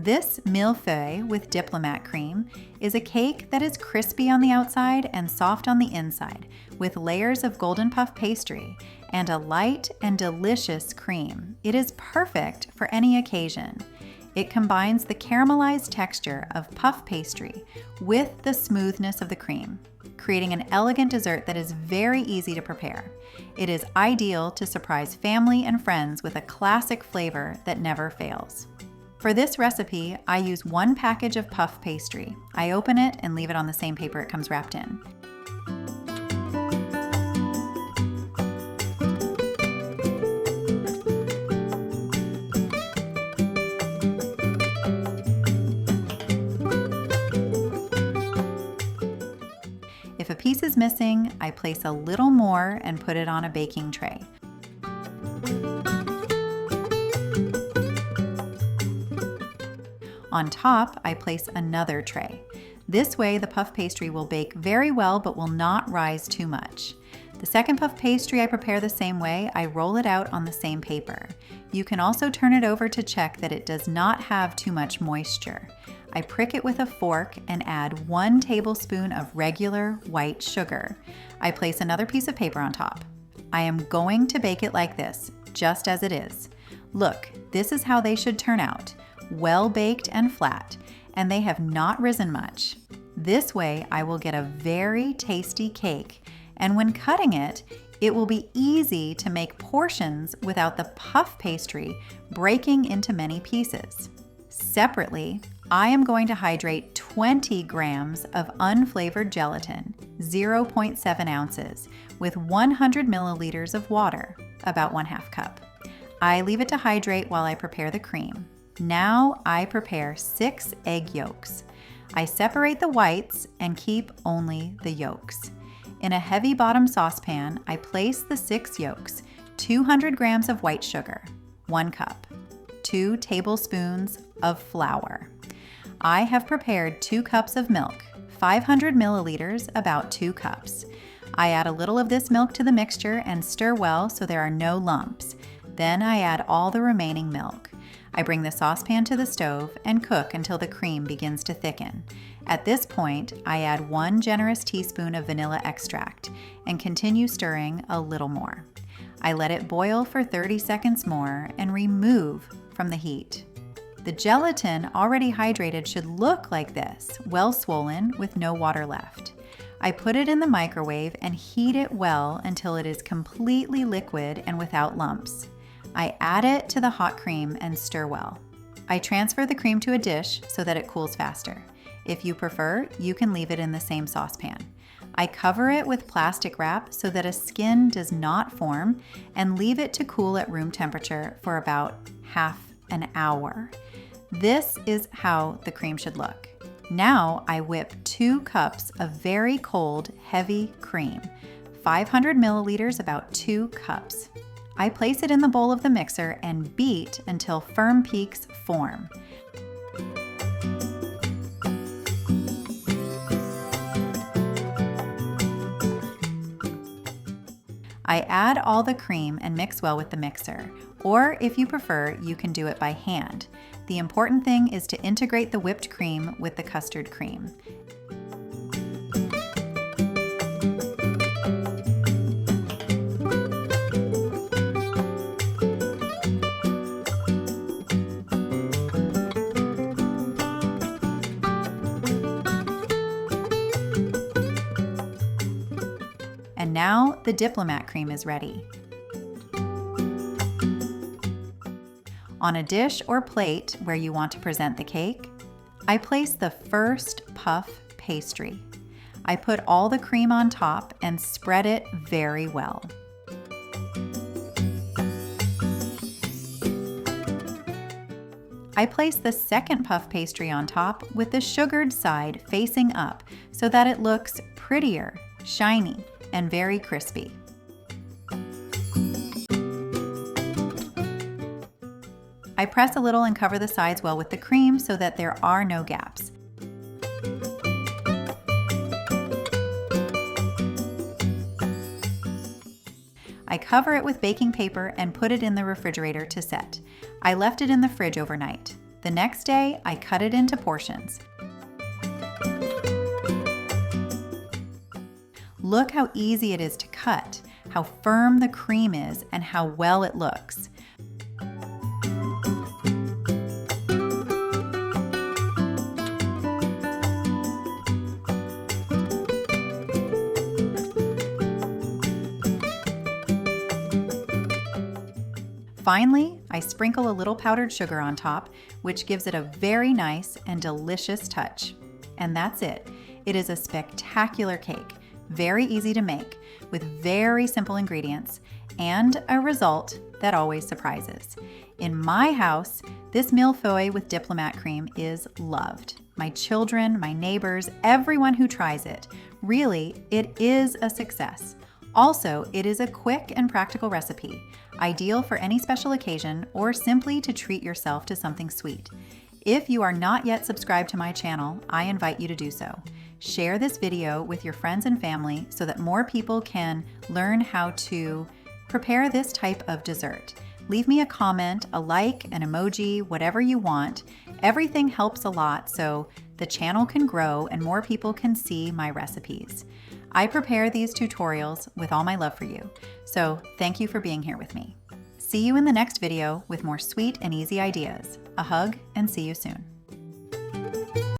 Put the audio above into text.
This Mille-Feuille with diplomat cream is a cake that is crispy on the outside and soft on the inside, with layers of golden puff pastry and a light and delicious cream. It is perfect for any occasion. It combines the caramelized texture of puff pastry with the smoothness of the cream, creating an elegant dessert that is very easy to prepare. It is ideal to surprise family and friends with a classic flavor that never fails. For this recipe, I use 1 package of puff pastry. I open it and leave it on the same paper it comes wrapped in. If a piece is missing, I place a little more and put it on a baking tray. On top, I place another tray. This way, the puff pastry will bake very well but will not rise too much. The second puff pastry I prepare the same way. I roll it out on the same paper. You can also turn it over to check that it does not have too much moisture. I prick it with a fork and add 1 tablespoon of regular white sugar. I place another piece of paper on top. I am going to bake it like this, just as it is. Look, this is how they should turn out. Well baked and flat, and they have not risen much. This way I will get a very tasty cake, and when cutting it, it will be easy to make portions without the puff pastry breaking into many pieces. Separately, I am going to hydrate 20 grams of unflavored gelatin, 0.7 ounces, with 100 milliliters of water, about 1/2 cup. I leave it to hydrate while I prepare the cream. Now I prepare 6 egg yolks. I separate the whites and keep only the yolks. In a heavy bottom saucepan, I place the 6 yolks, 200 grams of white sugar, 1 cup, 2 tablespoons of flour. I have prepared 2 cups of milk, 500 milliliters, about 2 cups. I add a little of this milk to the mixture and stir well so there are no lumps. Then I add all the remaining milk. I bring the saucepan to the stove and cook until the cream begins to thicken. At this point, I add 1 generous teaspoon of vanilla extract and continue stirring a little more. I let it boil for 30 seconds more and remove from the heat. The gelatin already hydrated should look like this, well swollen with no water left. I put it in the microwave and heat it well until it is completely liquid and without lumps. I add it to the hot cream and stir well. I transfer the cream to a dish so that it cools faster. If you prefer, you can leave it in the same saucepan. I cover it with plastic wrap so that a skin does not form and leave it to cool at room temperature for about half an hour. This is how the cream should look. Now I whip 2 cups of very cold, heavy cream, 500 milliliters, about 2 cups. I place it in the bowl of the mixer and beat until firm peaks form. I add all the cream and mix well with the mixer, or if you prefer, you can do it by hand. The important thing is to integrate the whipped cream with the custard cream. And now the diplomat cream is ready. On a dish or plate where you want to present the cake, I place the first puff pastry. I put all the cream on top and spread it very well. I place the second puff pastry on top with the sugared side facing up so that it looks prettier, shiny, and very crispy. I press a little and cover the sides well with the cream so that there are no gaps. I cover it with baking paper and put it in the refrigerator to set. I left it in the fridge overnight. The The next day, I cut it into portions. Look how easy it is to cut, how firm the cream is, and how well it looks. Finally, I sprinkle a little powdered sugar on top, which gives it a very nice and delicious touch. And that's it. It is a spectacular cake, very easy to make, with very simple ingredients, and a result that always surprises. In my house, this Mille-Feuille with diplomat cream is loved. My children, my neighbors, everyone who tries it. Really, it is a success. Also, it is a quick and practical recipe, ideal for any special occasion or simply to treat yourself to something sweet. If you are not yet subscribed to my channel, I invite you to do so. Share this video with your friends and family so that more people can learn how to prepare this type of dessert. Leave me a comment, a like, an emoji, whatever you want. Everything helps a lot so the channel can grow and more people can see my recipes. I prepare these tutorials with all my love for you, so thank you for being here with me. See you in the next video with more sweet and easy ideas. A hug and see you soon.